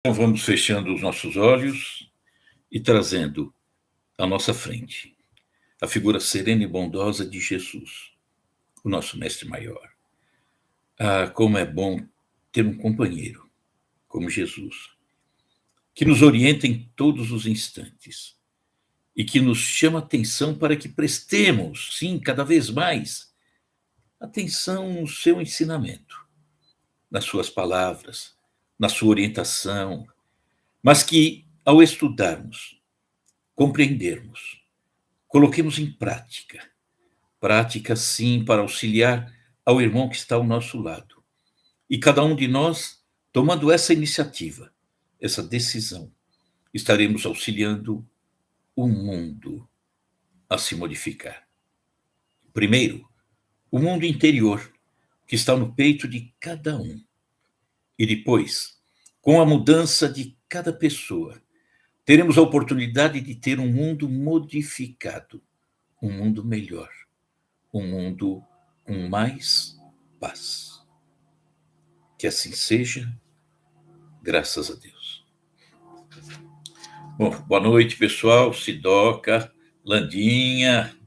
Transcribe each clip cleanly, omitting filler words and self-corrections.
Então vamos fechando os nossos olhos e trazendo à nossa frente a figura serena e bondosa de Jesus, o nosso mestre maior. Ah, como é bom ter um companheiro como Jesus, que nos orienta em todos os instantes e que nos chama atenção para que prestemos, sim, cada vez mais, atenção no seu ensinamento, nas suas palavras, na sua orientação, mas que, ao estudarmos, compreendermos, coloquemos em prática. Prática, sim, para auxiliar ao irmão que está ao nosso lado. E cada um de nós, tomando essa iniciativa, essa decisão, estaremos auxiliando o mundo a se modificar. Primeiro, o mundo interior, que está no peito de cada um. E depois, com a mudança de cada pessoa, teremos a oportunidade de ter um mundo modificado, um mundo melhor, um mundo com mais paz. Que assim seja, graças a Deus. Bom, boa noite, pessoal. Sidoca, Landinha,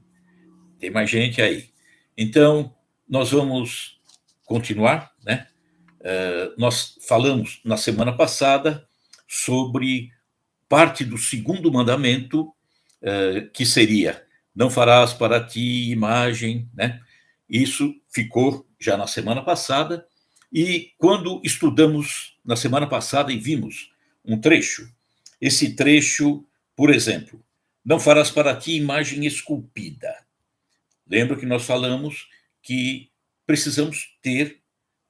tem mais gente aí. Então, nós vamos continuar, né? Nós falamos na semana passada sobre parte do segundo mandamento, que seria: não farás para ti imagem, né? Isso ficou já na semana passada, e quando estudamos na semana passada e vimos um trecho, esse trecho, por exemplo, não farás para ti imagem esculpida. Lembra que nós falamos que precisamos ter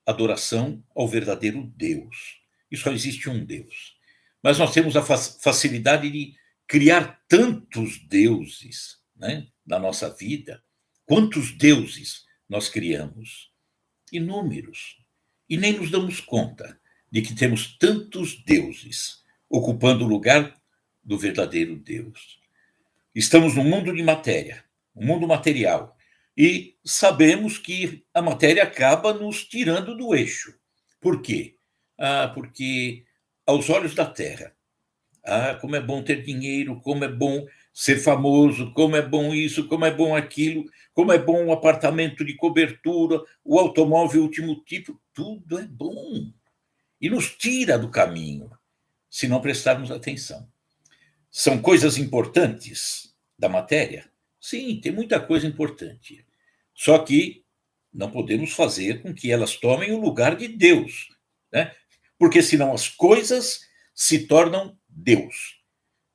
adoração ao verdadeiro Deus. E só existe um Deus. Mas nós temos a facilidade de criar tantos deuses, né, na nossa vida. Quantos deuses nós criamos? Inúmeros. E nem nos damos conta de que temos tantos deuses ocupando o lugar do verdadeiro Deus. Estamos num mundo de matéria, um mundo material, e sabemos que a matéria acaba nos tirando do eixo. Por quê? Porque aos olhos da terra, como é bom ter dinheiro, como é bom ser famoso, como é bom isso, como é bom aquilo, como é bom um apartamento de cobertura, o automóvel último tipo, tudo é bom. E nos tira do caminho, se não prestarmos atenção. São coisas importantes da matéria? Sim, tem muita coisa importante. Só que não podemos fazer com que elas tomem o lugar de Deus, né? Porque senão as coisas se tornam Deus.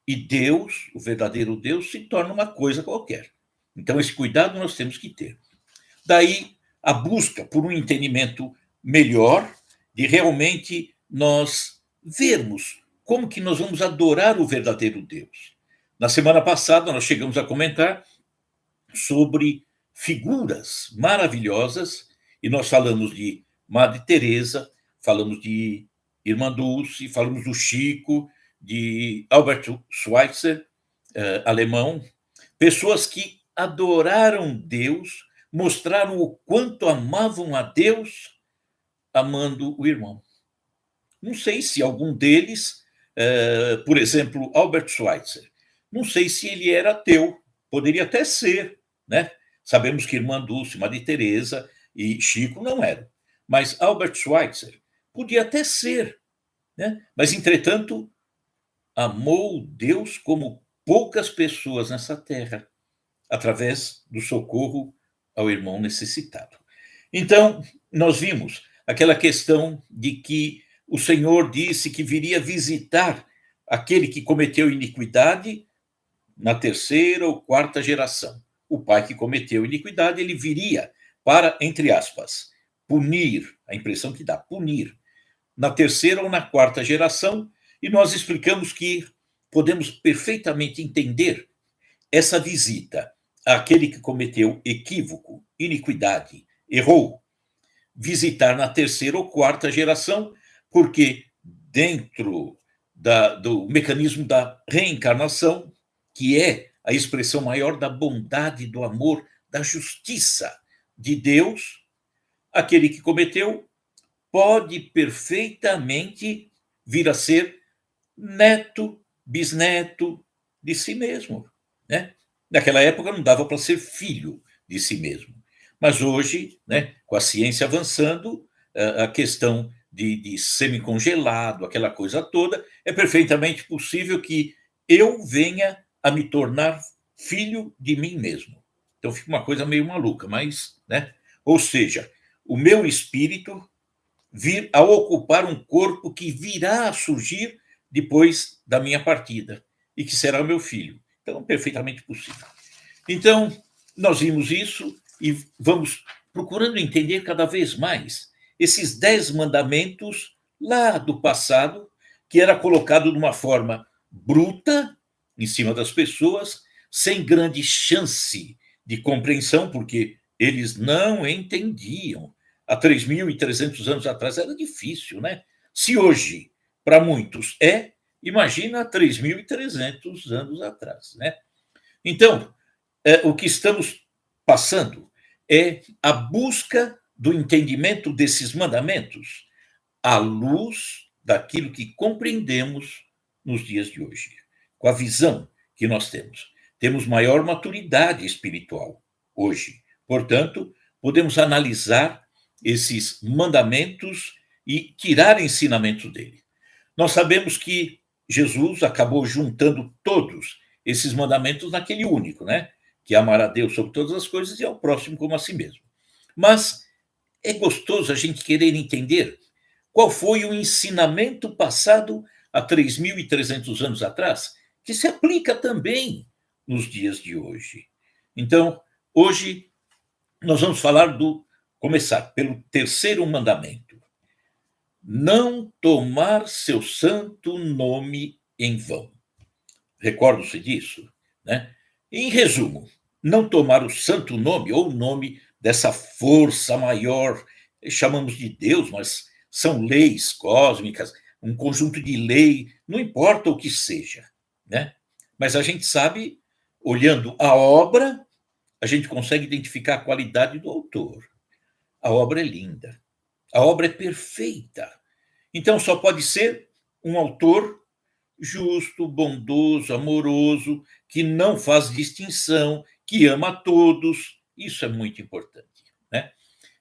E Deus, o verdadeiro Deus, se torna uma coisa qualquer. Então, esse cuidado nós temos que ter. Daí, a busca por um entendimento melhor, de realmente nós vermos como que nós vamos adorar o verdadeiro Deus. Na semana passada, nós chegamos a comentar sobre figuras maravilhosas, e nós falamos de Madre Teresa, falamos de Irmã Dulce, falamos do Chico, de Albert Schweitzer, alemão, pessoas que adoraram Deus, mostraram o quanto amavam a Deus, amando o irmão. Não sei se algum deles, por exemplo, Albert Schweitzer, não sei se ele era ateu, poderia até ser, né? Sabemos que Irmã Dulce, Maria Teresa e Chico não eram, mas Albert Schweitzer podia até ser, né? Mas, entretanto, amou Deus como poucas pessoas nessa terra, através do socorro ao irmão necessitado. Então, nós vimos aquela questão de que o Senhor disse que viria visitar aquele que cometeu iniquidade na terceira ou quarta geração. O pai que cometeu iniquidade, ele viria para, entre aspas, punir, a impressão que dá, punir, na terceira ou na quarta geração, e nós explicamos que podemos perfeitamente entender essa visita àquele que cometeu equívoco, iniquidade, errou, visitar na terceira ou quarta geração, porque dentro do mecanismo da reencarnação, que é a expressão maior da bondade, do amor, da justiça de Deus, aquele que cometeu pode perfeitamente vir a ser neto, bisneto de si mesmo, né? Naquela época não dava para ser filho de si mesmo. Mas hoje, né, com a ciência avançando, a questão de semi-congelado, aquela coisa toda, é perfeitamente possível que eu venha a me tornar filho de mim mesmo. Então fica uma coisa meio maluca, mas, né? Ou seja, o meu espírito vir a ocupar um corpo que virá a surgir depois da minha partida e que será o meu filho. Então, perfeitamente possível. Então, nós vimos isso e vamos procurando entender cada vez mais esses 10 mandamentos lá do passado, que era colocado de uma forma bruta em cima das pessoas, sem grande chance de compreensão, porque eles não entendiam. Há 3.300 anos atrás era difícil, né? Se hoje, para muitos, imagina há 3.300 anos atrás, né? Então, o que estamos passando é a busca do entendimento desses mandamentos à luz daquilo que compreendemos nos dias de hoje, com a visão que nós temos. Temos maior maturidade espiritual hoje. Portanto, podemos analisar esses mandamentos e tirar ensinamento dele. Nós sabemos que Jesus acabou juntando todos esses mandamentos naquele único, né? Que é amar a Deus sobre todas as coisas e ao próximo como a si mesmo. Mas é gostoso a gente querer entender qual foi o ensinamento passado há 3.300 anos atrás, que se aplica também nos dias de hoje. Então, hoje nós vamos começar pelo terceiro mandamento. Não tomar seu santo nome em vão. Recordam-se disso, né? Em resumo, não tomar o santo nome ou o nome dessa força maior, chamamos de Deus, mas são leis cósmicas, um conjunto de lei, não importa o que seja, né? Mas a gente sabe, olhando a obra, a gente consegue identificar a qualidade do autor. A obra é linda, a obra é perfeita. Então só pode ser um autor justo, bondoso, amoroso, que não faz distinção, que ama a todos. Isso é muito importante, né?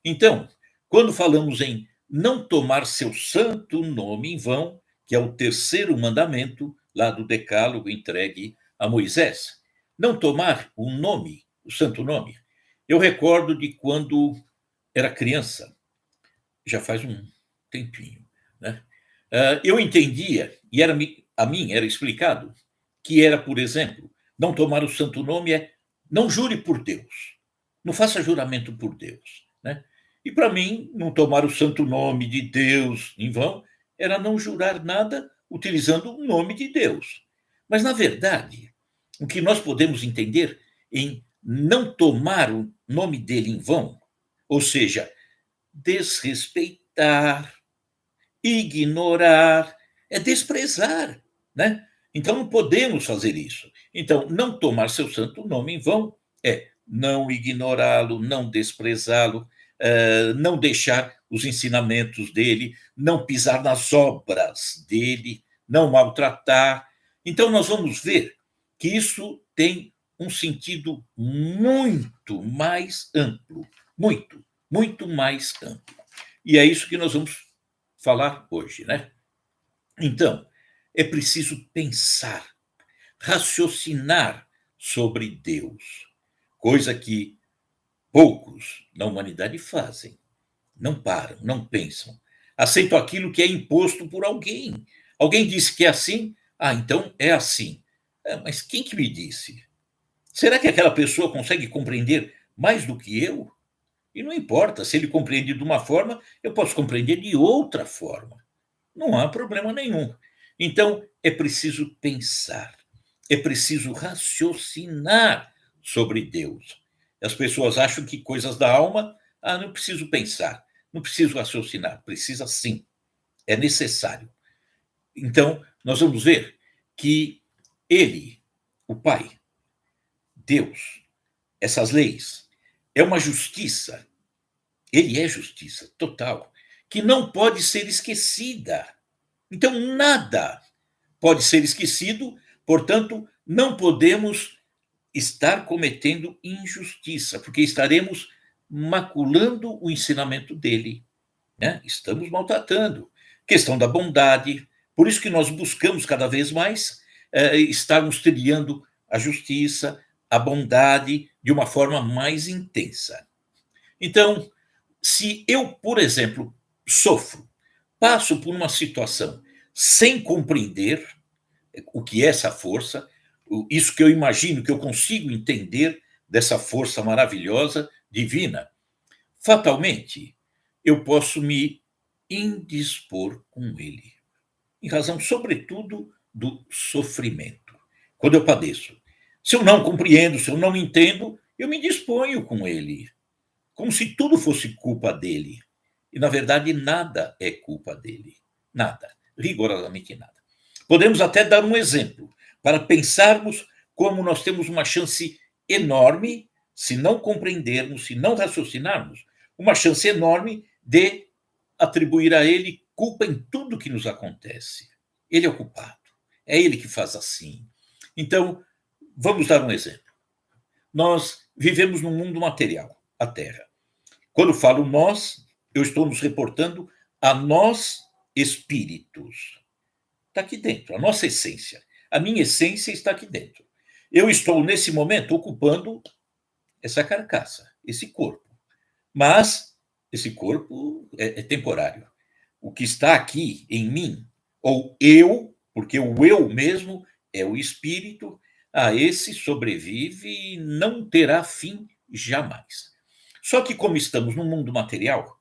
Então, quando falamos em não tomar seu santo nome em vão, que é o terceiro mandamento lá do Decálogo entregue a Moisés, não tomar o nome, o santo nome. Eu recordo de quando era criança, já faz um tempinho, né? Eu entendia, e a mim era explicado, que era, por exemplo, não tomar o santo nome não jure por Deus, não faça juramento por Deus, né? E para mim, não tomar o santo nome de Deus em vão era não jurar nada utilizando o nome de Deus. Mas, na verdade, o que nós podemos entender em não tomar o nome dele em vão, ou seja, desrespeitar, ignorar, é desprezar, né? Então não podemos fazer isso. Então, não tomar seu santo nome em vão é não ignorá-lo, não desprezá-lo, não deixar os ensinamentos dele, não pisar nas obras dele, não maltratar. Então, nós vamos ver que isso tem um sentido muito mais amplo, muito mais amplo. E é isso que nós vamos falar hoje, né? Então, é preciso pensar, raciocinar sobre Deus, coisa que poucos na humanidade fazem. Não param, não pensam. Aceitam aquilo que é imposto por alguém. Alguém disse que é assim, então é assim. Mas quem que me disse? Será que aquela pessoa consegue compreender mais do que eu? E não importa, se ele compreende de uma forma, eu posso compreender de outra forma. Não há problema nenhum. Então, é preciso pensar, é preciso raciocinar sobre Deus. As pessoas acham que coisas da alma, não preciso pensar, não preciso raciocinar, precisa sim, é necessário. Então, nós vamos ver que ele, o Pai, Deus, essas leis, é uma justiça, ele é justiça total, que não pode ser esquecida. Então, nada pode ser esquecido, portanto, não podemos estar cometendo injustiça, porque estaremos maculando o ensinamento dele, né? Estamos maltratando. Questão da bondade, por isso que nós buscamos cada vez mais estarmos trilhando a justiça, a bondade de uma forma mais intensa. Então, se eu, por exemplo, sofro, passo por uma situação sem compreender o que é essa força, isso que eu imagino, que eu consigo entender dessa força maravilhosa, divina, fatalmente eu posso me indispor com ele, em razão, sobretudo, do sofrimento. Quando eu padeço, se eu não compreendo, se eu não entendo, eu me disponho com ele, como se tudo fosse culpa dele. E, na verdade, nada é culpa dele. Nada. Rigorosamente nada. Podemos até dar um exemplo para pensarmos como nós temos uma chance enorme, se não compreendermos, se não raciocinarmos, uma chance enorme de atribuir a ele culpa em tudo que nos acontece. Ele é o culpado. É ele que faz assim. Então, vamos dar um exemplo. Nós vivemos num mundo material, a Terra. Quando falo nós, eu estou nos reportando a nós, espíritos. Está aqui dentro, a nossa essência. A minha essência está aqui dentro. Eu estou, nesse momento, ocupando essa carcaça, esse corpo. Mas esse corpo é temporário. O que está aqui em mim, ou eu, porque o eu mesmo é o espírito, a esse sobrevive e não terá fim jamais. Só que, como estamos no mundo material,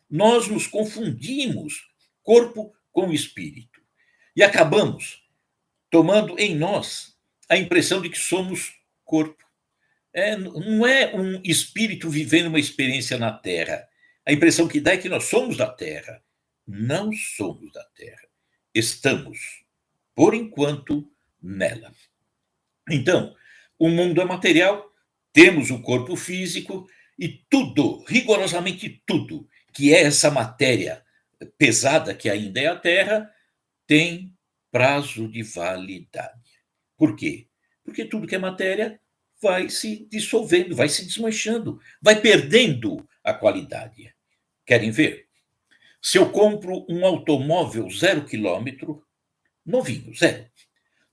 nós nos confundimos corpo com espírito e acabamos tomando em nós a impressão de que somos corpo. Não é um espírito vivendo uma experiência na Terra. A impressão que dá é que nós somos da Terra. Não somos da Terra. Estamos, por enquanto, nela. Então, o mundo é material, temos o corpo físico e tudo, rigorosamente tudo, que é essa matéria pesada que ainda é a Terra, tem prazo de validade. Por quê? Porque tudo que é matéria vai se dissolvendo, vai se desmanchando, vai perdendo a qualidade. Querem ver? Se eu compro um automóvel 0 km, novinho, zero,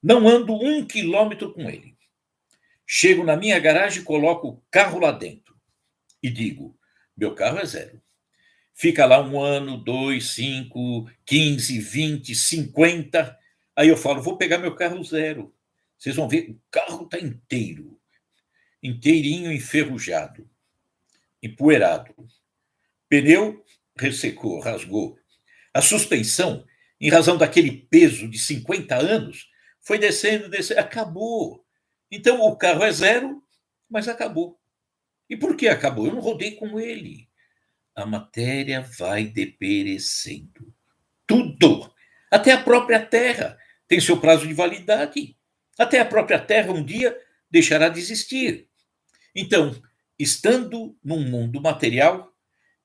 não ando 1 km com ele. Chego na minha garagem, coloco o carro lá dentro e digo: meu carro é zero. Fica lá 1 ano, 2, 5, 15, 20, 50. Aí eu falo: vou pegar meu carro zero. Vocês vão ver, o carro está inteiro, inteirinho enferrujado, empoeirado. Pneu ressecou, rasgou. A suspensão, em razão daquele peso de 50 anos, foi descendo, descendo, acabou. Então o carro é zero, mas acabou. E por que acabou? Eu não rodei com ele. A matéria vai deperecendo. Tudo. Até a própria Terra tem seu prazo de validade. Até a própria Terra um dia deixará de existir. Então, estando num mundo material,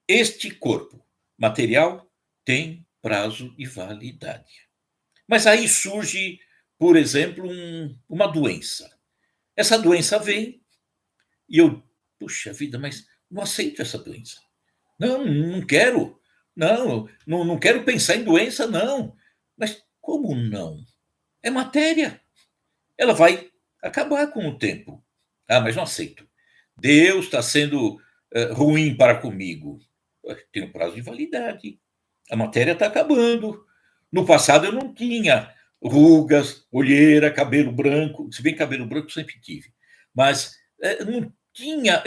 este corpo material tem prazo de validade. Mas aí surge, por exemplo, uma doença. Essa doença vem e eu, puxa vida, mas não aceito essa doença. Não, não quero. Não, não quero pensar em doença, não. Mas como não? É matéria. Ela vai acabar com o tempo. Ah, mas não aceito. Deus está sendo ruim para comigo. Tem um prazo de validade. A matéria está acabando. No passado eu não tinha rugas, olheira, cabelo branco. Se bem cabelo branco sempre tive. Mas não tinha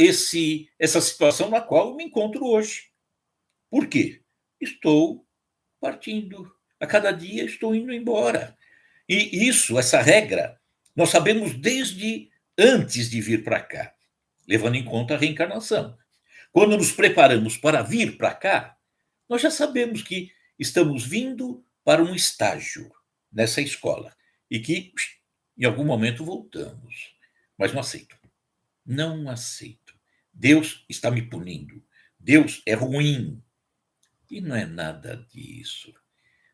essa situação na qual eu me encontro hoje. Por quê? Estou partindo. A cada dia estou indo embora. E isso, essa regra, nós sabemos desde antes de vir para cá, levando em conta a reencarnação. Quando nos preparamos para vir para cá, nós já sabemos que estamos vindo para um estágio nessa escola e que em algum momento voltamos. Mas não aceito. Não aceito. Deus está me punindo. Deus é ruim. E não é nada disso.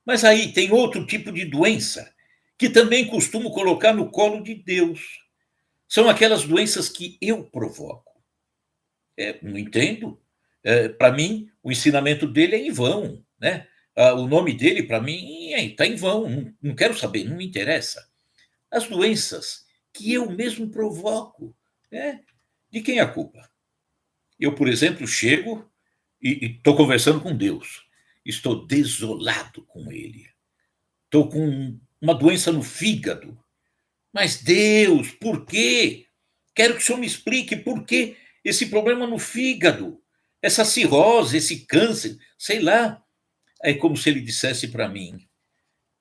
Mas aí tem outro tipo de doença que também costumo colocar no colo de Deus. São aquelas doenças que eu provoco. Não entendo. Para mim, o ensinamento dele é em vão, né? O nome dele, para mim, está em vão. Não quero saber, não me interessa. As doenças que eu mesmo provoco, né? De quem é a culpa? Eu, por exemplo, chego e estou conversando com Deus. Estou desolado com ele. Estou com uma doença no fígado. Mas Deus, por quê? Quero que o senhor me explique por que esse problema no fígado, essa cirrose, esse câncer, sei lá. É como se ele dissesse para mim: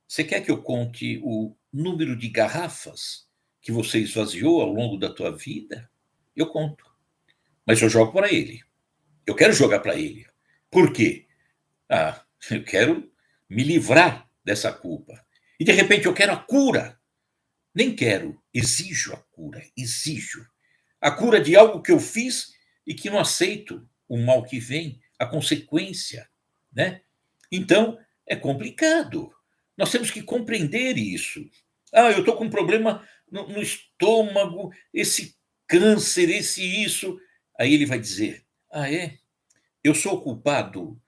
você quer que eu conte o número de garrafas que você esvaziou ao longo da tua vida? Eu conto, mas eu jogo para ele. Eu quero jogar para ele. Por quê? Eu quero me livrar dessa culpa. E de repente eu quero a cura. Nem quero, exijo a cura, exijo. A cura de algo que eu fiz e que não aceito o mal que vem, a consequência, né? Então, é complicado. Nós temos que compreender isso. Eu estou com um problema no estômago, esse câncer, esse isso. Aí ele vai dizer: é? Eu sou culpado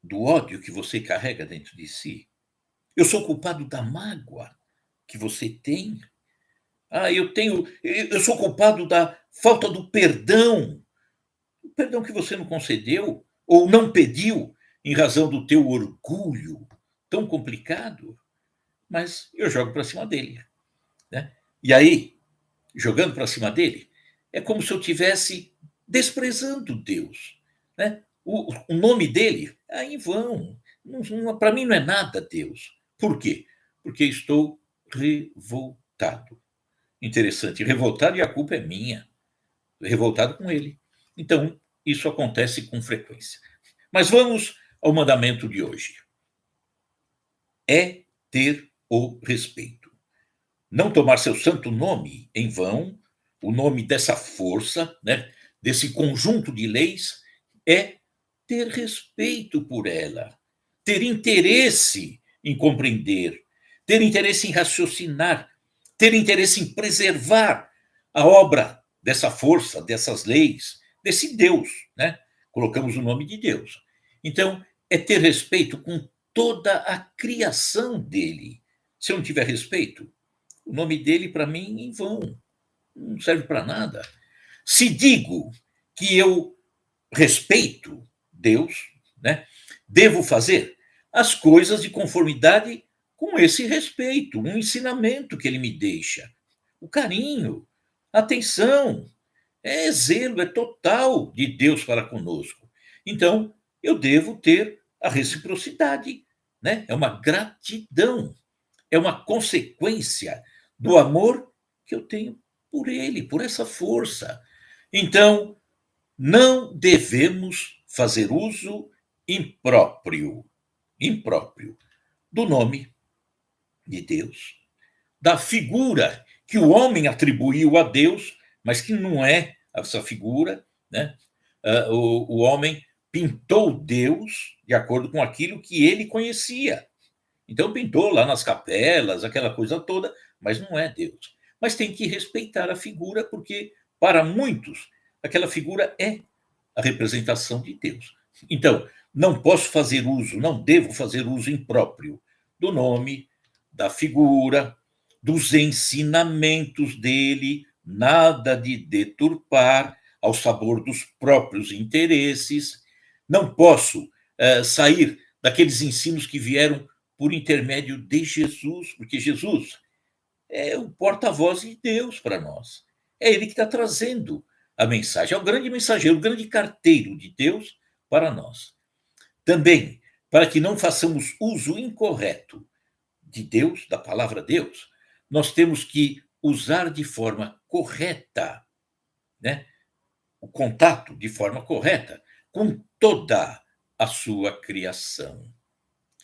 do ódio que você carrega dentro de si? Eu sou culpado da mágoa que você tem? Eu sou culpado da falta do perdão, o perdão que você não concedeu ou não pediu em razão do teu orgulho, tão complicado, mas eu jogo para cima dele, né? E aí, jogando para cima dele, é como se eu tivesse desprezando Deus, né? O nome dele é em vão. Para mim não é nada Deus. Por quê? Porque estou revoltado. Interessante, revoltado, e a culpa é minha, revoltado com ele. Então, isso acontece com frequência. Mas vamos ao mandamento de hoje. É ter o respeito. Não tomar seu santo nome em vão, o nome dessa força, né, desse conjunto de leis, é ter respeito por ela, ter interesse em compreender, ter interesse em raciocinar, ter interesse em preservar a obra dessa força, dessas leis, desse Deus, né? Colocamos o nome de Deus. Então, é ter respeito com toda a criação dele. Se eu não tiver respeito, o nome dele, para mim, em vão, não serve para nada. Se digo que eu respeito Deus, né, devo fazer as coisas de conformidade com esse respeito, um ensinamento que ele me deixa. O carinho, a atenção, é zelo, é total de Deus para conosco. Então, eu devo ter a reciprocidade, né? É uma gratidão, é uma consequência do amor que eu tenho por ele, por essa força. Então, não devemos fazer uso impróprio do nome de Deus, da figura que o homem atribuiu a Deus, mas que não é essa figura, né? O homem pintou Deus de acordo com aquilo que ele conhecia. Então pintou lá nas capelas, aquela coisa toda, mas não é Deus. Mas tem que respeitar a figura, porque para muitos aquela figura é a representação de Deus. Então, não posso fazer uso, não devo fazer uso impróprio do nome, da figura, dos ensinamentos dele, nada de deturpar ao sabor dos próprios interesses. Não posso sair daqueles ensinos que vieram por intermédio de Jesus, porque Jesus é o porta-voz de Deus para nós. É ele que está trazendo a mensagem, é o grande mensageiro, o grande carteiro de Deus para nós. Também, para que não façamos uso incorreto de Deus, da palavra Deus, nós temos que usar de forma correta, né? O contato de forma correta com toda a sua criação.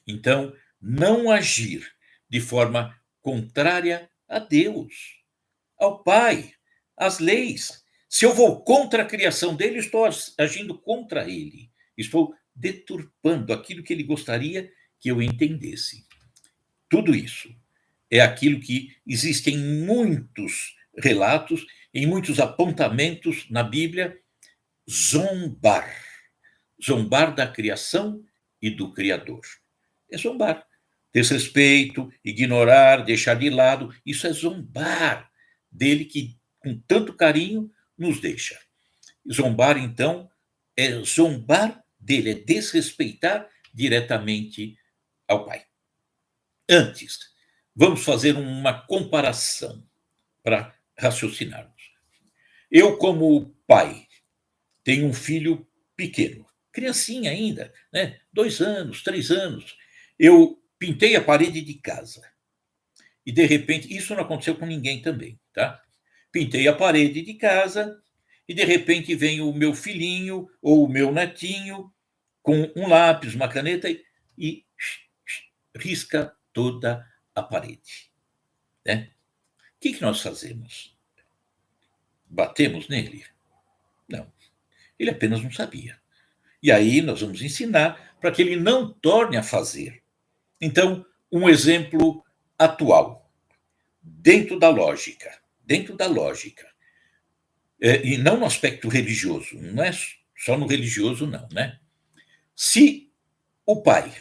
Então, não agir de forma contrária a Deus, ao Pai, às leis. Se eu vou contra a criação dele, estou agindo contra ele. Estou deturpando aquilo que ele gostaria que eu entendesse. Tudo isso é aquilo que existe em muitos relatos, em muitos apontamentos na Bíblia, zombar. Zombar da criação e do Criador. É zombar. Desrespeito, ignorar, deixar de lado, isso é zombar dele que, com tanto carinho, nos deixa. Zombar, então, é zombar dele, é desrespeitar diretamente ao Pai. Antes, vamos fazer uma comparação para raciocinarmos. Eu, como pai, tenho um filho pequeno, criancinha ainda, né? 2 anos, 3 anos. Eu pintei a parede de casa. E, de repente, isso não aconteceu com ninguém também, tá? Pintei a parede de casa e, de repente, vem o meu filhinho ou o meu netinho com um lápis, uma caneta e risca toda a parede, né? O que nós fazemos? Batemos nele? Não. Ele apenas não sabia. E aí nós vamos ensinar para que ele não torne a fazer. Então, um exemplo atual, dentro da lógica, e não no aspecto religioso, não é só no religioso, não, né? Se o Pai,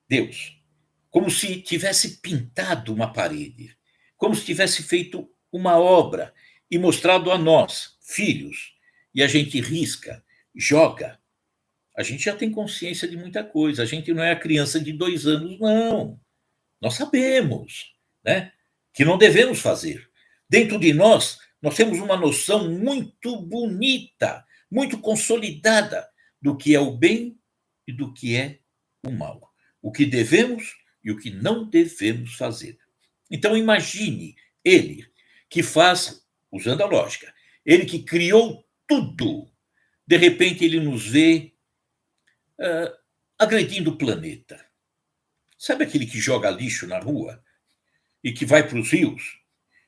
Deus, como se tivesse pintado uma parede, como se tivesse feito uma obra e mostrado a nós, filhos, e a gente risca, joga, a gente já tem consciência de muita coisa. A gente não é a criança de 2 anos, não. Nós sabemos, né, que não devemos fazer. Dentro de nós, nós temos uma noção muito bonita, muito consolidada do que é o bem e do que é o mal. O que devemos e o que não devemos fazer. Então, imagine ele que faz, usando a lógica, ele que criou tudo. De repente, ele nos vê agredindo o planeta. Sabe aquele que joga lixo na rua e que vai para os rios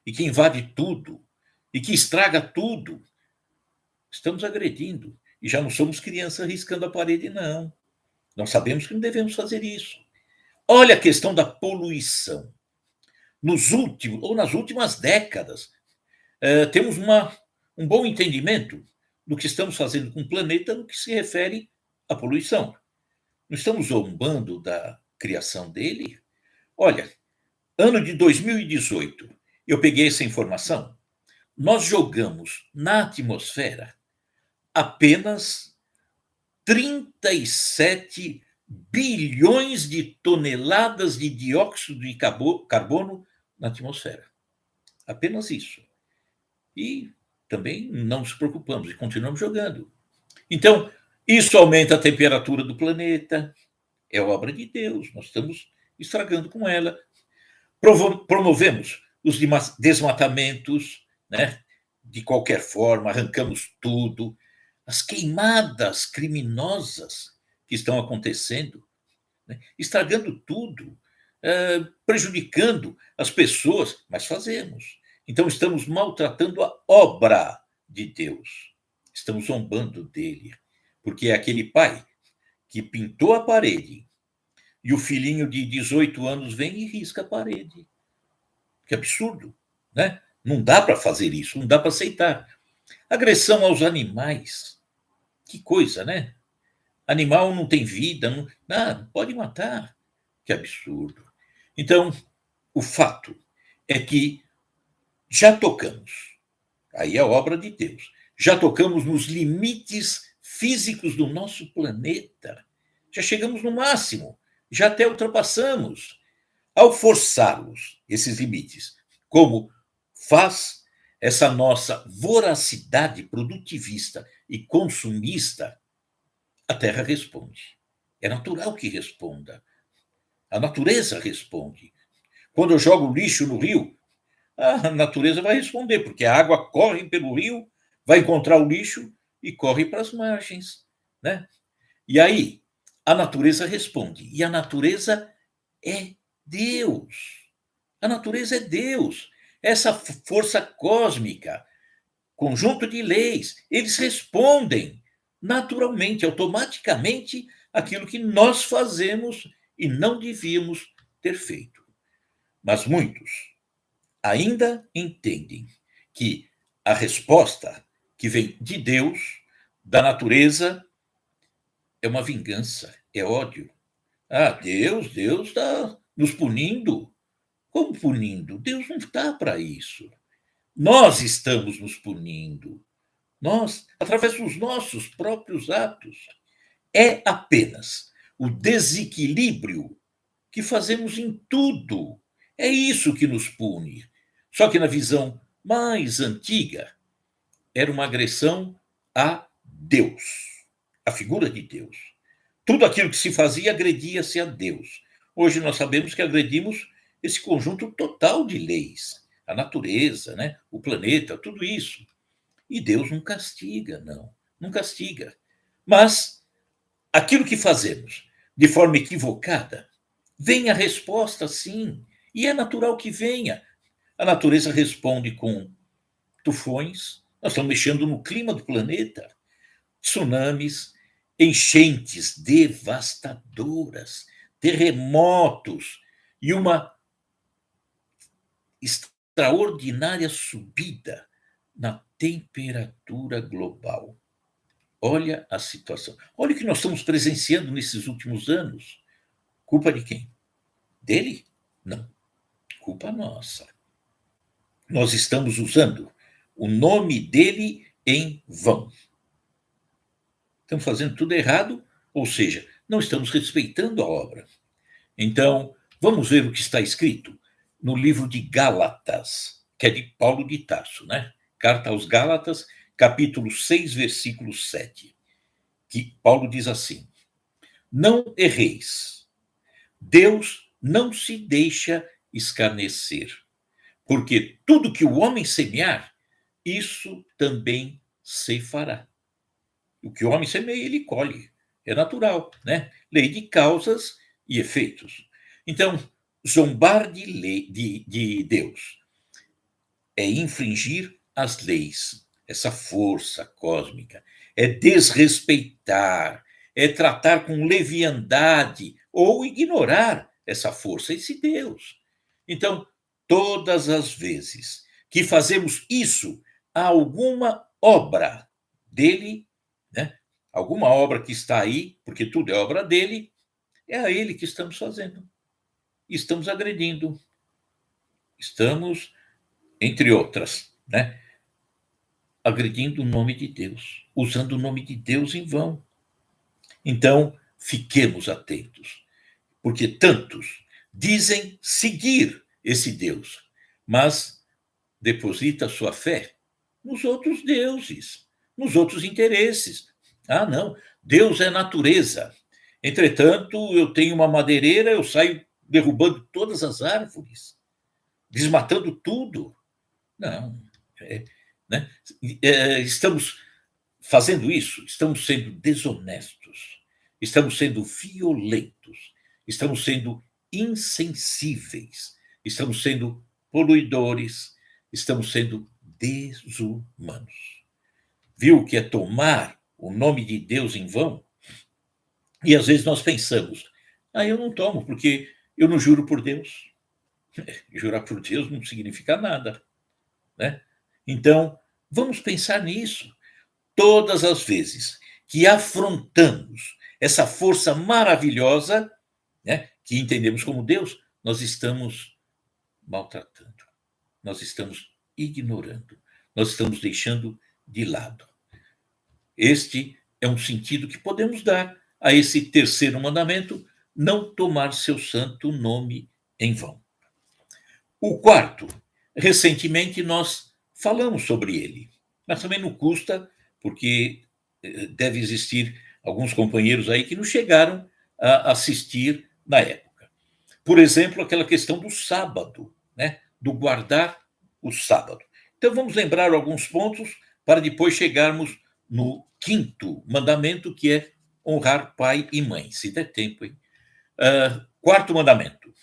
e que invade tudo e que estraga tudo? Estamos agredindo e já não somos crianças riscando a parede, não. Nós sabemos que não devemos fazer isso. Olha a questão da poluição. Nos últimos ou nas últimas décadas, temos um bom entendimento do que estamos fazendo com o planeta no que se refere à poluição. Não estamos zombando da criação dele? Olha, ano de 2018, eu peguei essa informação. Nós jogamos na atmosfera apenas 37 bilhões de toneladas de dióxido de carbono na atmosfera. Apenas isso. E também não nos preocupamos e continuamos jogando. Então, isso aumenta a temperatura do planeta. É obra de Deus. Nós estamos estragando com ela. Promovemos os desmatamentos, né? De qualquer forma, arrancamos tudo. As queimadas criminosas que estão acontecendo, né? Estragando tudo, prejudicando as pessoas, mas fazemos. Então, estamos maltratando a obra de Deus. Estamos zombando dele, porque é aquele pai que pintou a parede e o filhinho de 18 anos vem e risca a parede. Que absurdo, né? Não dá para fazer isso, não dá para aceitar. Agressão aos animais. Que coisa, né? Animal não tem vida, não pode matar. Que absurdo. Então, o fato é que já tocamos, aí é obra de Deus, já tocamos nos limites físicos do nosso planeta. Já chegamos no máximo, já até ultrapassamos. Ao forçá-los, esses limites, como faz essa nossa voracidade produtivista e consumista, a Terra responde. É natural que responda. A natureza responde. Quando eu jogo lixo no rio, a natureza vai responder, porque a água corre pelo rio, vai encontrar o lixo e corre para as margens, né? E aí, a natureza responde. E a natureza é Deus. A natureza é Deus. Essa força cósmica, conjunto de leis, eles respondem naturalmente, automaticamente, aquilo que nós fazemos e não devíamos ter feito. Mas muitos ainda entendem que a resposta que vem de Deus, da natureza, é uma vingança, é ódio. Ah, Deus está nos punindo. Como punindo? Deus não está para isso. Nós estamos nos punindo. Nós, através dos nossos próprios atos. É apenas o desequilíbrio que fazemos em tudo. É isso que nos pune. Só que na visão mais antiga, era uma agressão a Deus, a figura de Deus. Tudo aquilo que se fazia agredia-se a Deus. Hoje nós sabemos que agredimos esse conjunto total de leis, a natureza, né? O planeta, tudo isso. E Deus não castiga, não. Não castiga. Mas aquilo que fazemos de forma equivocada, vem a resposta sim. E é natural que venha. A natureza responde com tufões, nós estamos mexendo no clima do planeta, tsunamis, enchentes devastadoras, terremotos e uma extraordinária subida na temperatura global. Olha a situação. Olha o que nós estamos presenciando nesses últimos anos. Culpa de quem? Dele? Não. Culpa nossa. Nós estamos usando o nome dele em vão. Estamos fazendo tudo errado, ou seja, não estamos respeitando a obra. Então, vamos ver o que está escrito no livro de Gálatas, que é de Paulo de Tarso, né? Carta aos Gálatas, capítulo 6, versículo 7, que Paulo diz assim: Não erreis. Deus não se deixa escarnecer, porque tudo que o homem semear, isso também se fará. O que o homem semeia, ele colhe. É natural, né? Lei de causas e efeitos. Então, zombar de Deus é infringir as leis, essa força cósmica, é desrespeitar, é tratar com leviandade ou ignorar essa força, esse Deus. Então, todas as vezes que fazemos isso a alguma obra dele, né? Alguma obra que está aí, porque tudo é obra dele, é a ele que estamos fazendo. Estamos agredindo. Estamos, entre outras, né? Agredindo o nome de Deus, usando o nome de Deus em vão. Então, fiquemos atentos, porque tantos dizem seguir esse Deus, mas deposita sua fé nos outros deuses, nos outros interesses. Ah, não, Deus é natureza. Entretanto, eu tenho uma madeireira, eu saio derrubando todas as árvores, desmatando tudo. Não, é, né? Estamos fazendo isso, estamos sendo desonestos, estamos sendo violentos, estamos sendo insensíveis, estamos sendo poluidores, estamos sendo desumanos. Viu o que é tomar o nome de Deus em vão? E às vezes nós pensamos, eu não tomo porque eu não juro por Deus. Jurar por Deus não significa nada, né? Então, vamos pensar nisso. Todas as vezes que afrontamos essa força maravilhosa, né, que entendemos como Deus, nós estamos maltratando, nós estamos ignorando, nós estamos deixando de lado. Este é um sentido que podemos dar a esse terceiro mandamento: não tomar seu santo nome em vão. O quarto, recentemente nós falamos sobre ele, mas também não custa, porque deve existir alguns companheiros aí que não chegaram a assistir na época. Por exemplo, aquela questão do sábado, né? Do guardar o sábado. Então vamos lembrar alguns pontos para depois chegarmos no quinto mandamento, que é honrar pai e mãe, se der tempo, hein? Quarto mandamento: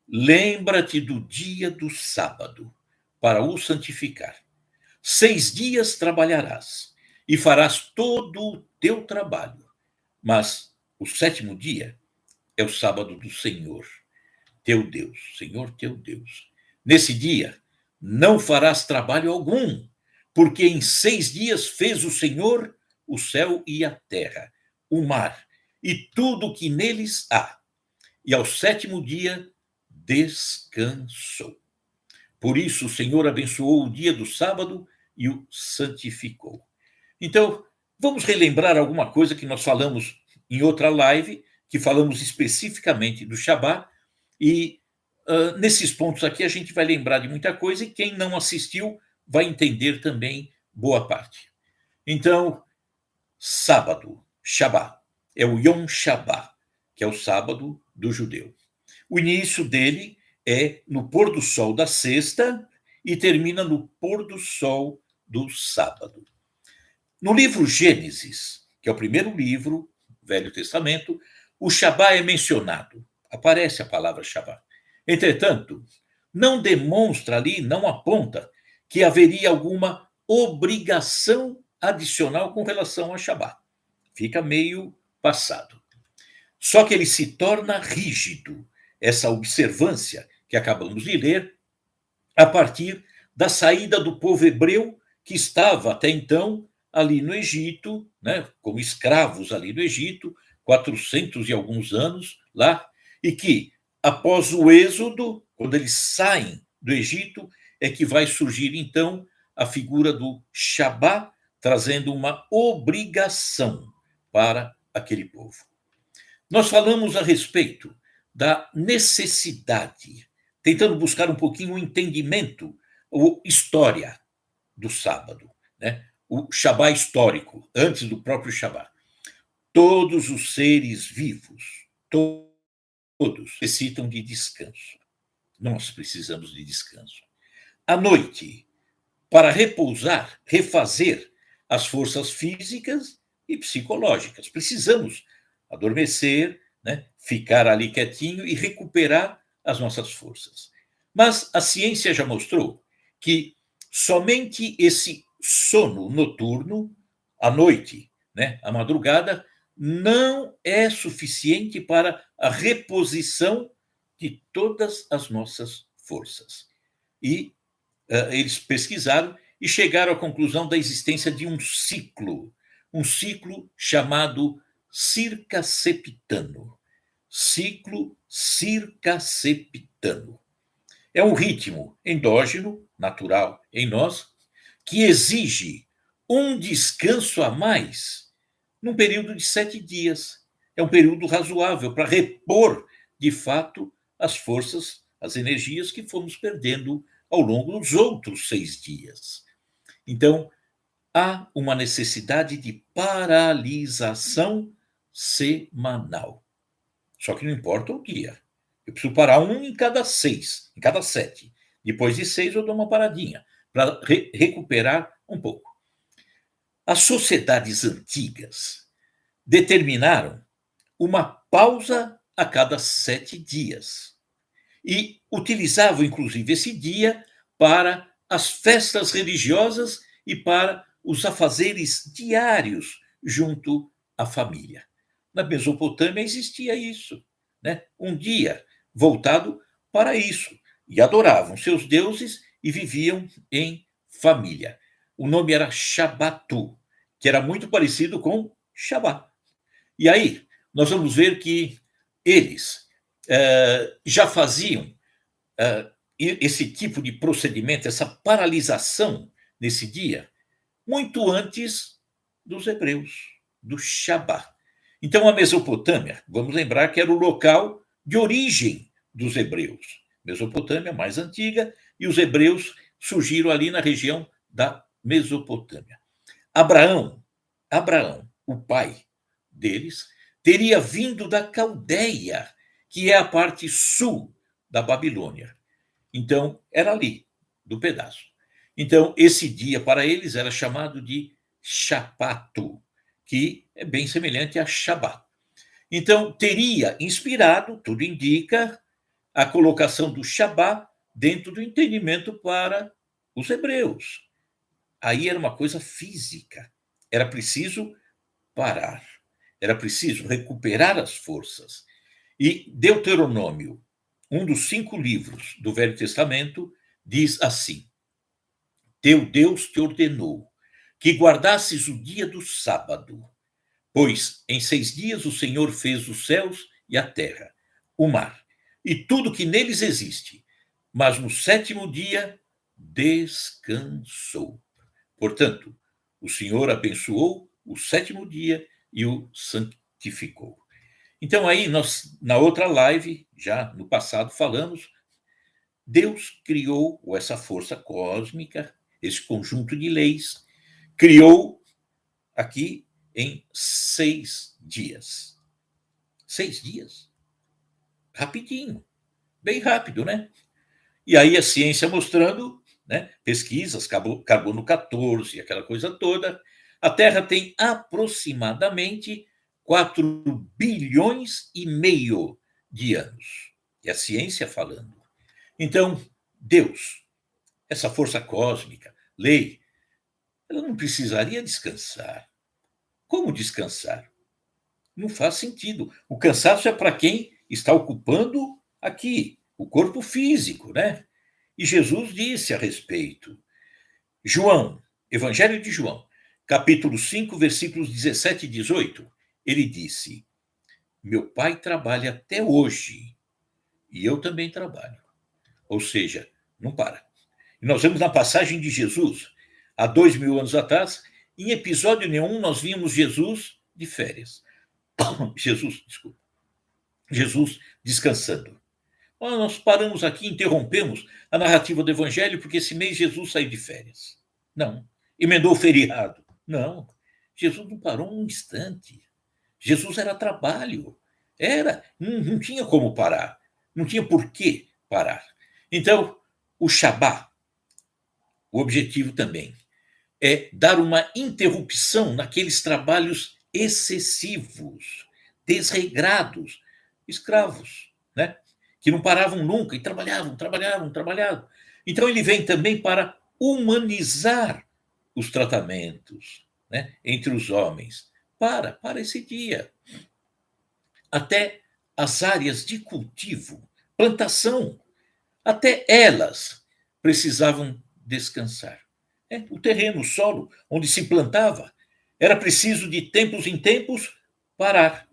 lembra-te do dia do sábado para o santificar. 6 dias trabalharás e farás todo o teu trabalho, mas o sétimo dia é o sábado do Senhor, teu Deus, Senhor teu Deus. Nesse dia, não farás trabalho algum, porque em 6 dias fez o Senhor o céu e a terra, o mar e tudo o que neles há. E ao 7º dia descansou. Por isso o Senhor abençoou o dia do sábado e o santificou. Então, vamos relembrar alguma coisa que nós falamos em outra live, que falamos especificamente do Shabá, e nesses pontos aqui a gente vai lembrar de muita coisa, e quem não assistiu vai entender também boa parte. Então, sábado, Shabá, é o Yom Shabá, que é o sábado do judeu. O início dele é no pôr do sol da sexta e termina no pôr do sol do sábado. No livro Gênesis, que é o primeiro livro, Velho Testamento, o Shabá é mencionado. Aparece a palavra Shabá. Entretanto, não demonstra ali, não aponta que haveria alguma obrigação adicional com relação a Shabá. Fica meio passado. Só que ele se torna rígido, essa observância que acabamos de ler, a partir da saída do povo hebreu, que estava até então ali no Egito, né, como escravos ali no Egito, 400 e alguns anos lá, e que, após o êxodo, quando eles saem do Egito, é que vai surgir então a figura do Shabá, trazendo uma obrigação para aquele povo. Nós falamos a respeito da necessidade, tentando buscar um pouquinho o entendimento, a história do sábado, né? O Shabá histórico, antes do próprio Shabá. Todos os seres vivos, todos, necessitam de descanso. Nós precisamos de descanso. À noite, para repousar, refazer as forças físicas e psicológicas. Precisamos adormecer, né, ficar ali quietinho e recuperar as nossas forças. Mas a ciência já mostrou que somente esse sono noturno, à noite, né, à madrugada, não é suficiente para a reposição de todas as nossas forças. E eles pesquisaram e chegaram à conclusão da existência de um ciclo chamado circacepitano. Ciclo circacepitano. É um ritmo endógeno, natural em nós, que exige um descanso a mais num período de 7 dias. É um período razoável para repor, de fato, as forças, as energias que fomos perdendo ao longo dos outros 6 dias. Então, há uma necessidade de paralisação semanal. Só que não importa o dia. Eu preciso parar um em cada 6, em cada 7. Depois de 6, eu dou uma paradinha para recuperar um pouco. As sociedades antigas determinaram uma pausa a cada 7 dias e utilizavam, inclusive, esse dia para as festas religiosas e para os afazeres diários junto à família. Na Mesopotâmia existia isso, né? Um dia voltado para isso, e adoravam seus deuses e viviam em família. O nome era Shabbatu, que era muito parecido com Shabá. E aí, nós vamos ver que eles já faziam esse tipo de procedimento, essa paralisação nesse dia, muito antes dos hebreus, do Shabá. Então, a Mesopotâmia, vamos lembrar que era o local de origem dos hebreus. Mesopotâmia mais antiga, e os hebreus surgiram ali na região da Mesopotâmia. Abraão, o pai deles, teria vindo da Caldeia, que é a parte sul da Babilônia. Então, era ali, do pedaço. Então, esse dia para eles era chamado de Shapato, que é bem semelhante a Shabá. Então, teria inspirado, tudo indica, a colocação do Shabá dentro do entendimento para os hebreus. Aí era uma coisa física. Era preciso parar. Era preciso recuperar as forças. E Deuteronômio, um dos 5 livros do Velho Testamento, diz assim: Teu Deus te ordenou que guardasses o dia do sábado, pois em 6 dias o Senhor fez os céus e a terra, o mar e tudo que neles existe, mas no 7º dia descansou. Portanto, o Senhor abençoou o 7º dia e o santificou. Então aí nós, na outra live, já no passado falamos, Deus criou ou essa força cósmica, esse conjunto de leis, criou aqui em 6 dias. 6 dias? Rapidinho, bem rápido, né? E aí a ciência mostrando, né, pesquisas, carbono 14, aquela coisa toda, a Terra tem aproximadamente 4,5 bilhões de anos. É a ciência falando. Então, Deus, essa força cósmica, lei, ela não precisaria descansar. Como descansar? Não faz sentido. O cansaço é para quem está ocupando aqui, o corpo físico, né? E Jesus disse a respeito. João, Evangelho de João, capítulo 5, versículos 17 e 18, ele disse: Meu pai trabalha até hoje e eu também trabalho. Ou seja, não para. E nós vemos na passagem de Jesus, há 2.000 anos atrás, em episódio nenhum nós vimos Jesus de férias. Desculpa. Jesus descansando. Nós paramos aqui, interrompemos a narrativa do Evangelho, porque esse mês Jesus saiu de férias. Não. Emendou o feriado. Não. Jesus não parou um instante. Jesus era trabalho. Era. Não tinha como parar. Não tinha por que parar. Então, o Shabá, o objetivo também é dar uma interrupção naqueles trabalhos excessivos, desregrados, escravos, né? Que não paravam nunca e trabalhavam, trabalhavam, trabalhavam. Então ele vem também para humanizar os tratamentos, né, entre os homens. Para esse dia. Até as áreas de cultivo, plantação, até elas precisavam descansar. O terreno, o solo, onde se plantava, era preciso de tempos em tempos parar,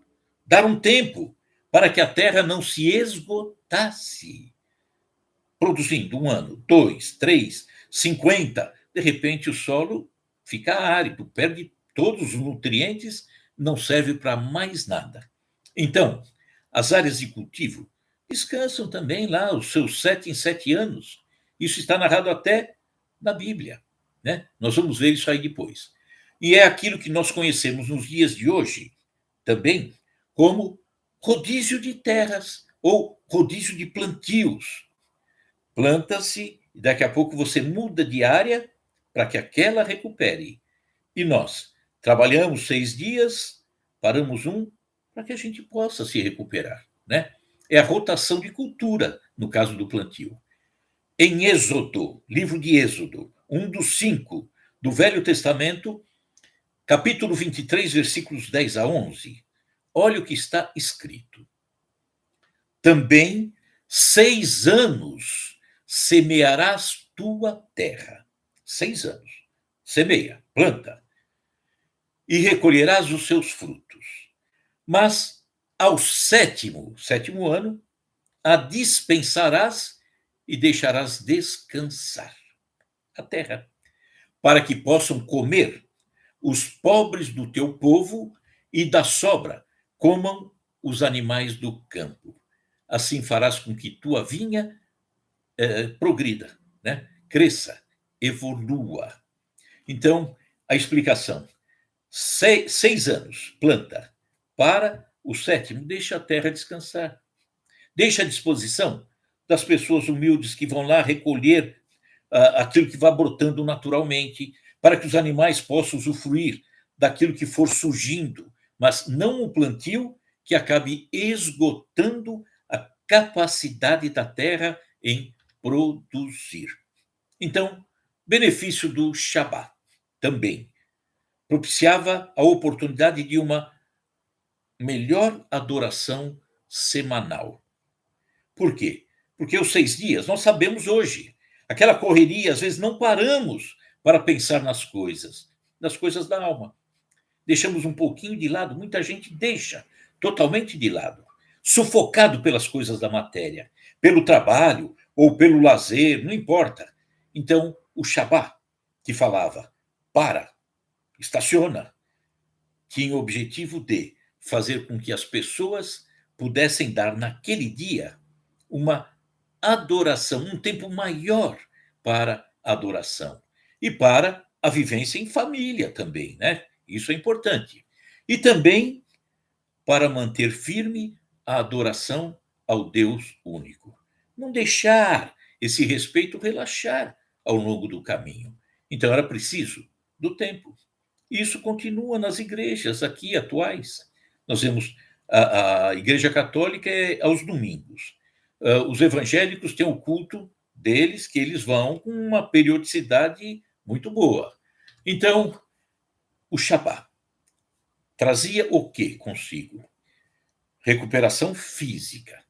dar um tempo para que a terra não se esgotasse, produzindo 1 ano, 2, 3, 50. De repente, o solo fica árido, perde todos os nutrientes, não serve para mais nada. Então, as áreas de cultivo descansam também lá os seus 7 em 7 anos. Isso está narrado até na Bíblia, né? Nós vamos ver isso aí depois. E é aquilo que nós conhecemos nos dias de hoje também como rodízio de terras ou rodízio de plantios. Planta-se e daqui a pouco você muda de área para que aquela recupere. E nós trabalhamos 6 dias, paramos um, para que a gente possa se recuperar, né? É a rotação de cultura, no caso do plantio. Em Êxodo, livro de Êxodo, um dos 5 do Velho Testamento, capítulo 23, versículos 10 a 11, olha o que está escrito. Também 6 anos semearás tua terra. 6 anos. Semeia, planta. E recolherás os seus frutos. Mas ao sétimo ano, a dispensarás e deixarás descansar a terra, para que possam comer os pobres do teu povo e da sobra comam os animais do campo. Assim farás com que tua vinha progrida, né? Cresça, evolua. Então, a explicação: 6 anos, planta. Para o 7º, deixa a terra descansar. Deixa à disposição das pessoas humildes que vão lá recolher aquilo que vai brotando naturalmente, para que os animais possam usufruir daquilo que for surgindo, mas não o plantio que acabe esgotando a capacidade da terra em produzir. Então, benefício do Shabá também propiciava a oportunidade de uma melhor adoração semanal. Por quê? Porque os 6 dias, nós sabemos hoje, aquela correria, às vezes não paramos para pensar nas coisas da alma. Deixamos um pouquinho de lado, muita gente deixa totalmente de lado, sufocado pelas coisas da matéria, pelo trabalho ou pelo lazer, não importa. Então, o Shabá, que falava, para, estaciona, tinha o objetivo de fazer com que as pessoas pudessem dar naquele dia uma adoração, um tempo maior para a adoração e para a vivência em família também, né? Isso é importante. E também para manter firme a adoração ao Deus único. Não deixar esse respeito relaxar ao longo do caminho. Então era preciso do tempo. Isso continua nas igrejas aqui atuais. Nós vemos a Igreja Católica é aos domingos. Os evangélicos têm o culto deles, que eles vão com uma periodicidade muito boa. Então, o Shabá trazia o que consigo? Recuperação física,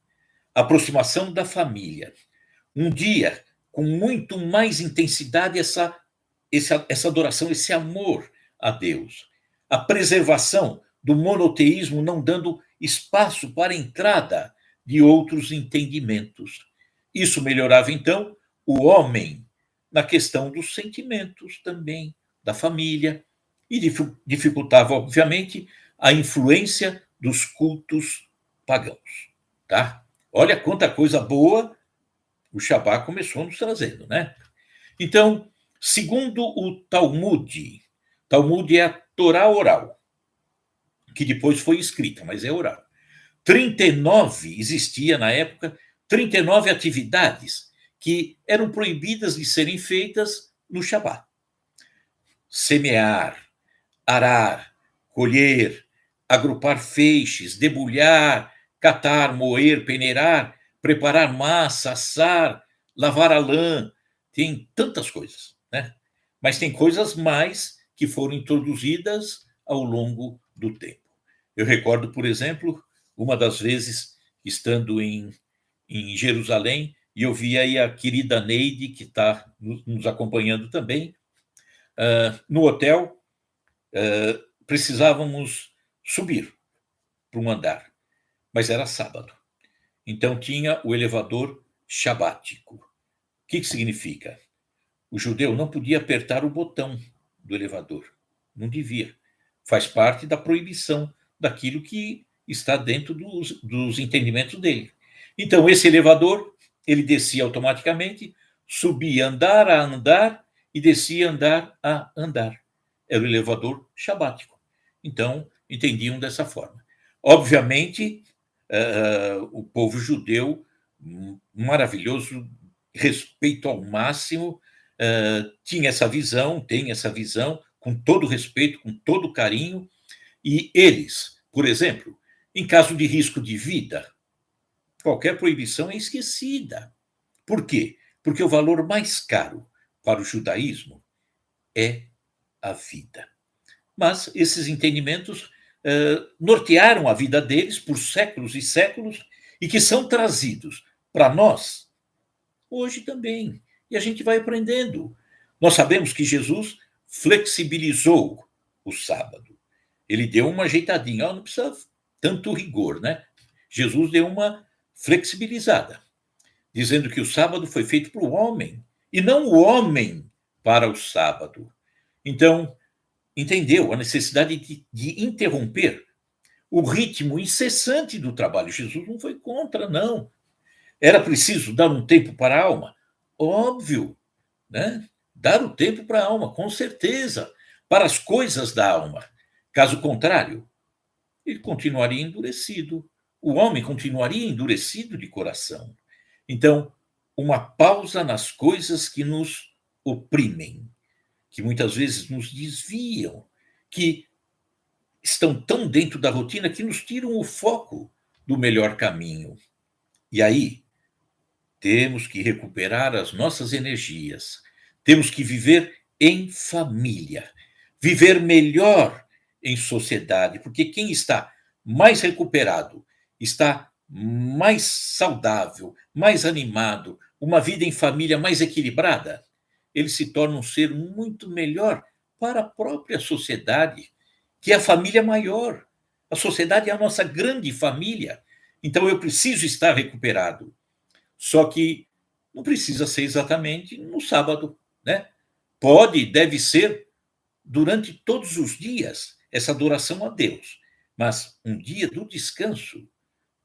aproximação da família. Um dia com muito mais intensidade essa adoração, esse amor a Deus. A preservação do monoteísmo, não dando espaço para a entrada de outros entendimentos. Isso melhorava, então, o homem na questão dos sentimentos também, da família, e dificultava, obviamente, a influência dos cultos pagãos. Tá? Olha quanta coisa boa o Shabá começou nos trazendo, né? Então, segundo o Talmud é a Torá oral, que depois foi escrita, mas é oral. 39 existia na época, 39 atividades que eram proibidas de serem feitas no Shabá. Semear, arar, colher, agrupar feixes, debulhar, catar, moer, peneirar, preparar massa, assar, lavar a lã. Tem tantas coisas, né? Mas tem coisas mais que foram introduzidas ao longo do tempo. Eu recordo, por exemplo, uma das vezes estando em Jerusalém, e eu vi aí a querida Neide, que está nos acompanhando também, no hotel, precisávamos subir para um andar, mas era sábado. Então tinha o elevador shabático. O que significa? O judeu não podia apertar o botão do elevador. Não devia. Faz parte da proibição daquilo que está dentro dos entendimentos dele. Então, esse elevador, ele descia automaticamente, subia andar a andar e descia andar a andar. Era o elevador shabático. Então, entendiam dessa forma. Obviamente, o povo judeu, maravilhoso, respeito ao máximo, tinha essa visão, tem essa visão, com todo respeito, com todo carinho, e eles, por exemplo, em caso de risco de vida, qualquer proibição é esquecida. Por quê? Porque o valor mais caro para o judaísmo é a vida. Mas esses entendimentos nortearam a vida deles por séculos e séculos e que são trazidos para nós hoje também. E a gente vai aprendendo. Nós sabemos que Jesus flexibilizou o sábado. Ele deu uma ajeitadinha. Não precisa tanto rigor, né? Jesus deu uma flexibilizada, dizendo que o sábado foi feito para o homem e não o homem para o sábado. Então, entendeu a necessidade de interromper o ritmo incessante do trabalho. Jesus não foi contra, não. Era preciso dar um tempo para a alma? Óbvio, né? Dar o tempo para a alma, com certeza, para as coisas da alma. Caso contrário, ele continuaria endurecido. O homem continuaria endurecido de coração. Então, uma pausa nas coisas que nos oprimem, que muitas vezes nos desviam, que estão tão dentro da rotina que nos tiram o foco do melhor caminho. E aí, temos que recuperar as nossas energias, temos que viver em família, viver melhor em sociedade, porque quem está mais recuperado, está mais saudável, mais animado, uma vida em família mais equilibrada, ele se torna um ser muito melhor para a própria sociedade, que é a família maior. A sociedade é a nossa grande família. Então eu preciso estar recuperado. Só que não precisa ser exatamente no sábado, né? Pode, deve ser durante todos os dias essa adoração a Deus. Mas um dia do descanso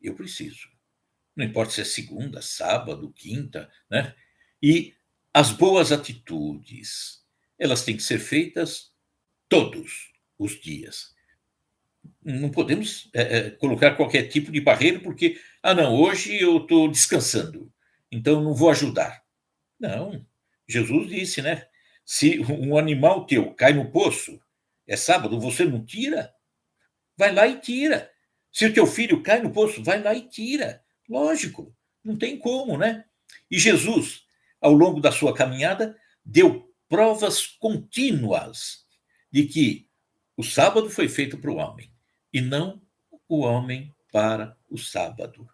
eu preciso. Não importa se é segunda, sábado, quinta, né? E as boas atitudes, elas têm que ser feitas todos os dias. Não podemos colocar qualquer tipo de barreira, porque, não, hoje eu estou descansando, então não vou ajudar. Não, Jesus disse, né? Se um animal teu cai no poço, é sábado, você não tira? Vai lá e tira. Se o teu filho cai no poço, vai lá e tira. Lógico, não tem como, né? E Jesus, ao longo da sua caminhada, deu provas contínuas de que o sábado foi feito para o homem e não o homem para o sábado,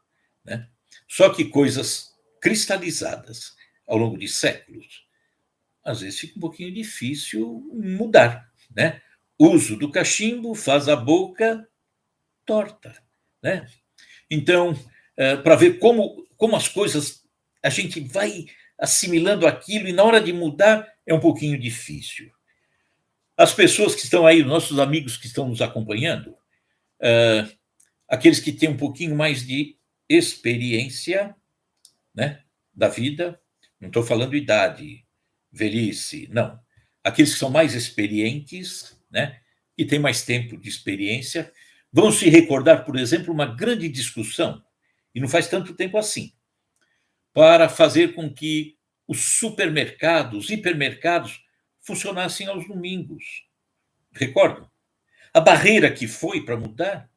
né? Só que coisas cristalizadas ao longo de séculos, às vezes fica um pouquinho difícil mudar, né? O uso do cachimbo faz a boca torta, né? Então, para ver como as coisas, a gente vai assimilando aquilo e na hora de mudar é um pouquinho difícil. As pessoas que estão aí, nossos amigos que estão nos acompanhando, aqueles que têm um pouquinho mais de experiência, né, da vida, não estou falando idade, velhice, não. Aqueles que são mais experientes, né, que têm mais tempo de experiência, vão se recordar, por exemplo, uma grande discussão, e não faz tanto tempo assim, para fazer com que os supermercados, hipermercados, funcionassem aos domingos. Recordam? A barreira que foi para mudar.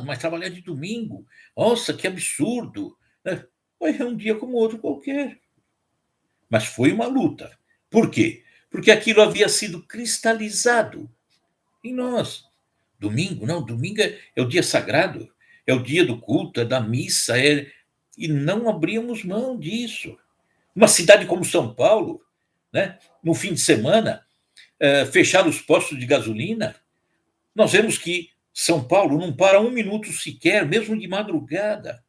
Mas trabalhar de domingo? Nossa, que absurdo! Né? É um dia como outro qualquer. Mas foi uma luta. Por quê? Porque aquilo havia sido cristalizado em nós. Domingo, não, domingo é o dia sagrado, é o dia do culto, é da missa, e não abríamos mão disso. Uma cidade como São Paulo, né, no fim de semana, fechar os postos de gasolina, nós vemos que São Paulo não para um minuto sequer, mesmo de madrugada.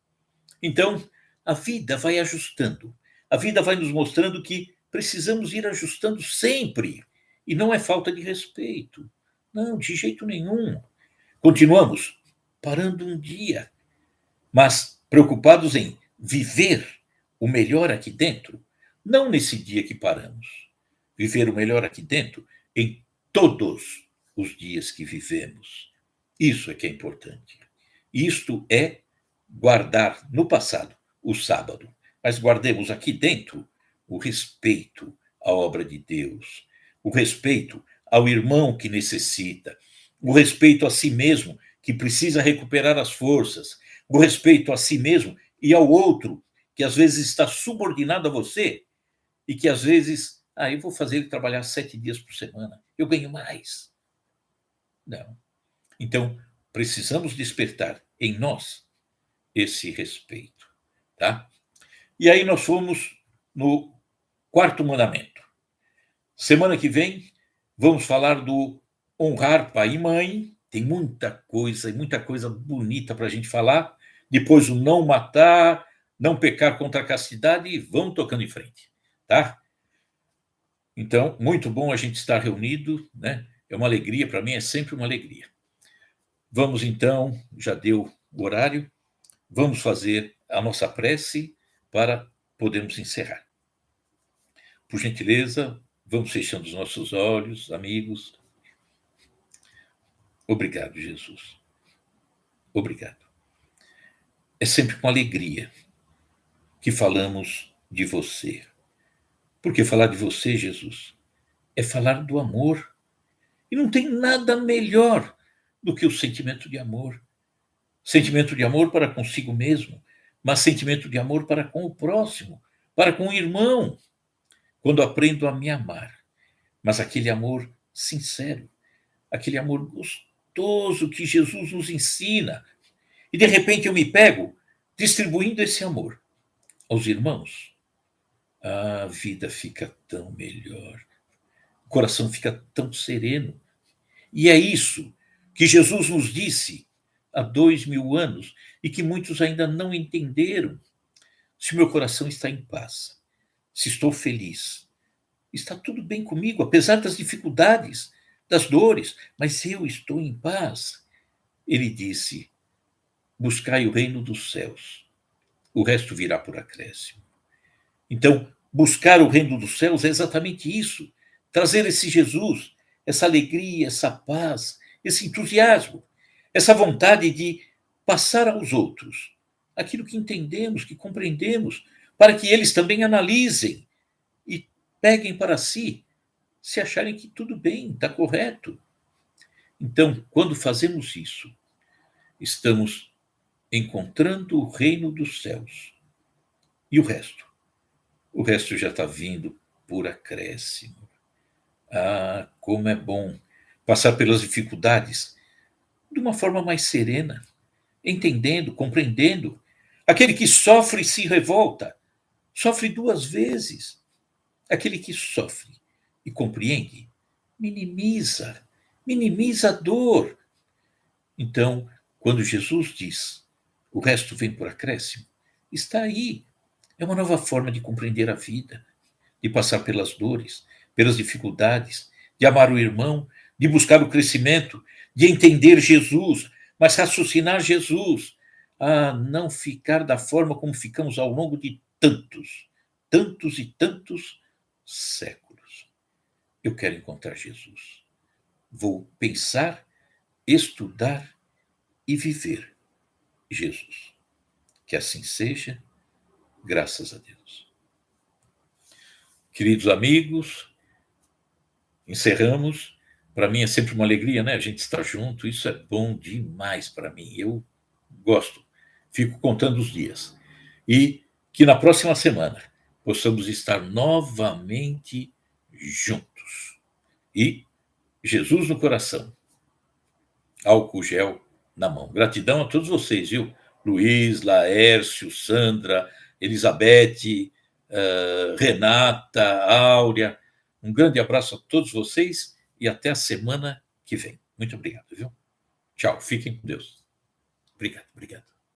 Então, a vida vai ajustando. A vida vai nos mostrando que precisamos ir ajustando sempre. E não é falta de respeito. Não, de jeito nenhum. Continuamos parando um dia, mas preocupados em viver o melhor aqui dentro, não nesse dia que paramos. Viver o melhor aqui dentro em todos os dias que vivemos. Isso é que é importante. Isto é guardar no passado o sábado, mas guardemos aqui dentro o respeito à obra de Deus, o respeito ao irmão que necessita, o respeito a si mesmo que precisa recuperar as forças, o respeito a si mesmo e ao outro que às vezes está subordinado a você e que às vezes, eu vou fazer ele trabalhar 7 dias por semana, eu ganho mais. Não. Então, precisamos despertar em nós esse respeito, tá? E aí nós fomos no quarto mandamento. Semana que vem vamos falar do honrar pai e mãe. Tem muita coisa bonita para a gente falar. Depois o não matar, não pecar contra a castidade e vamos tocando em frente, tá? Então, muito bom a gente estar reunido, né? É uma alegria, para mim é sempre uma alegria. Vamos então, já deu o horário, vamos fazer a nossa prece para podermos encerrar. Por gentileza, vamos fechando os nossos olhos, amigos. Obrigado, Jesus. Obrigado. É sempre com alegria que falamos de você. Porque falar de você, Jesus, é falar do amor. E não tem nada melhor do que o sentimento de amor. Sentimento de amor para consigo mesmo, mas sentimento de amor para com o próximo, para com o irmão. Quando aprendo a me amar, mas aquele amor sincero, aquele amor gostoso que Jesus nos ensina. e de repente eu me pego distribuindo esse amor aos irmãos, a vida fica tão melhor, o coração fica tão sereno. E é isso que Jesus nos disse há 2000 anos e que muitos ainda não entenderam. Se meu coração está em paz, se estou feliz, está tudo bem comigo, apesar das dificuldades, das dores, mas eu estou em paz. Ele disse: buscai o reino dos céus, o resto virá por acréscimo. Então, buscar o reino dos céus é exatamente isso, trazer esse Jesus, essa alegria, essa paz, esse entusiasmo, essa vontade de passar aos outros aquilo que entendemos, que compreendemos, para que eles também analisem e peguem para si, se acharem que tudo bem, está correto. Então, quando fazemos isso, estamos encontrando o reino dos céus. E o resto? O resto já está vindo por acréscimo. Ah, como é bom passar pelas dificuldades de uma forma mais serena, entendendo, compreendendo. Aquele que sofre e se revolta, sofre duas vezes. Aquele que sofre e compreende, minimiza a dor. Então, quando Jesus diz, o resto vem por acréscimo, está aí. É uma nova forma de compreender a vida, de passar pelas dores, pelas dificuldades, de amar o irmão, de buscar o crescimento, de entender Jesus, mas raciocinar Jesus, a não ficar da forma como ficamos ao longo de tantos e tantos séculos. Eu quero encontrar Jesus. Vou pensar, estudar e viver Jesus. Que assim seja, graças a Deus. Queridos amigos, encerramos. Para mim é sempre uma alegria, né? A gente estar junto, isso é bom demais para mim. Eu gosto, fico contando os dias. E que na próxima semana possamos estar novamente juntos. E Jesus no coração, álcool gel na mão. Gratidão a todos vocês, viu? Luiz, Laércio, Sandra, Elizabeth, Renata, Áurea. Um grande abraço a todos vocês e até a semana que vem. Muito obrigado, viu? Tchau, fiquem com Deus. Obrigado, obrigado.